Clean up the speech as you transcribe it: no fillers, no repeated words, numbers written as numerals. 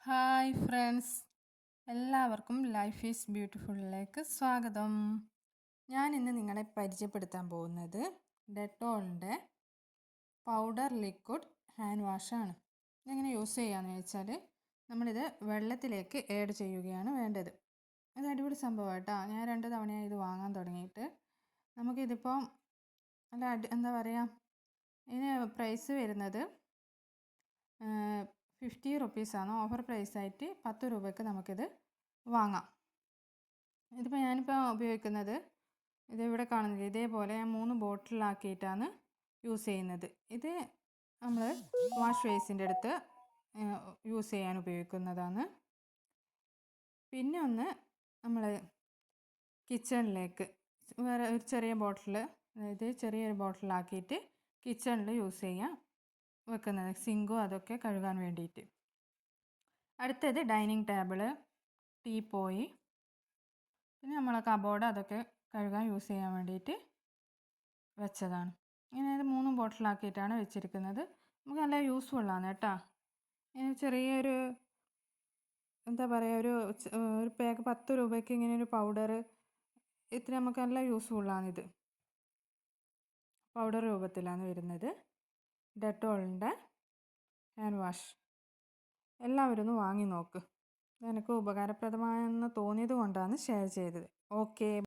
Hi friends, എല്ലാവർക്കും life is ബ്യൂട്ടിഫുള്ളിലേക്ക് സ്വാഗതം. ഞാൻ ഇന്ന് നിങ്ങളെ പരിചയപ്പെടുത്താൻ പോകുന്നത് ഡെറ്റോളിൻ്റെ പൗഡർ ലിക്വിഡ് ഹാൻഡ് വാഷാണ്. ഇതെങ്ങനെ യൂസ് ചെയ്യാമെന്ന് ചോദിച്ചാൽ നമ്മളിത് വെള്ളത്തിലേക്ക് ആഡ് ചെയ്യുകയാണ് വേണ്ടത്. ഇത് അടിപൊളി സംഭവം കേട്ടോ. ഞാൻ 2 തവണയായി ഇത് വാങ്ങാൻ തുടങ്ങിയിട്ട്. നമുക്കിതിപ്പം നല്ല എന്താ പറയുക, ഇതിന് പ്രൈസ് വരുന്നത് 50 റുപ്പീസാണ്. ഓഫർ പ്രൈസായിട്ട് 10 രൂപയ്ക്ക് നമുക്കിത് വാങ്ങാം. ഇതിപ്പോൾ ഞാനിപ്പോൾ ഉപയോഗിക്കുന്നത് ഇതിവിടെ കാണുന്നത് ഇതേപോലെ ഞാൻ 3 ബോട്ടിലാക്കിയിട്ടാണ് യൂസ് ചെയ്യുന്നത്. ഇത് നമ്മൾ വാഷ് ബേസിൻ്റെ അടുത്ത് യൂസ് ചെയ്യാൻ ഉപയോഗിക്കുന്നതാണ്. പിന്നെ ഒന്ന് നമ്മൾ കിച്ചണിലേക്ക് വേറെ ഒരു ചെറിയ ബോട്ടിൽ, അതായത് ചെറിയൊരു ബോട്ടിലാക്കിയിട്ട് കിച്ചണിൽ യൂസ് ചെയ്യാൻ വെക്കുന്നത്, സിങ്കും അതൊക്കെ കഴുകാൻ വേണ്ടിയിട്ട്. അടുത്തത് ഡൈനിങ് ടേബിള്, ടീപ്പോയി, പിന്നെ നമ്മളെ കബോർഡ് അതൊക്കെ കഴുകാൻ യൂസ് ചെയ്യാൻ വേണ്ടിയിട്ട് വെച്ചതാണ്. ഇങ്ങനെ ഇത് 3 ബോട്ടിലാക്കിയിട്ടാണ് വെച്ചിരിക്കുന്നത്. നമുക്ക് നല്ല യൂസ്ഫുള്ളാണ് കേട്ടോ. ചെറിയൊരു എന്താ പറയുക, ഒരു പാക്ക് 10 രൂപയ്ക്ക് ഇങ്ങനെ ഒരു പൗഡർ, ഇത്ര നമുക്ക് നല്ല യൂസ്ഫുള്ളാണിത്. പൗഡർ രൂപത്തിലാണ് വരുന്നത് ഡെറ്റോളിൻ്റെ ഹാൻഡ് വാഷ്. എല്ലാവരും ഒന്ന് വാങ്ങി നോക്ക്. എനിക്ക് ഉപകാരപ്രദമായെന്ന് തോന്നിയത് കൊണ്ടാണ് ഷെയർ ചെയ്തത്. ഓക്കെ.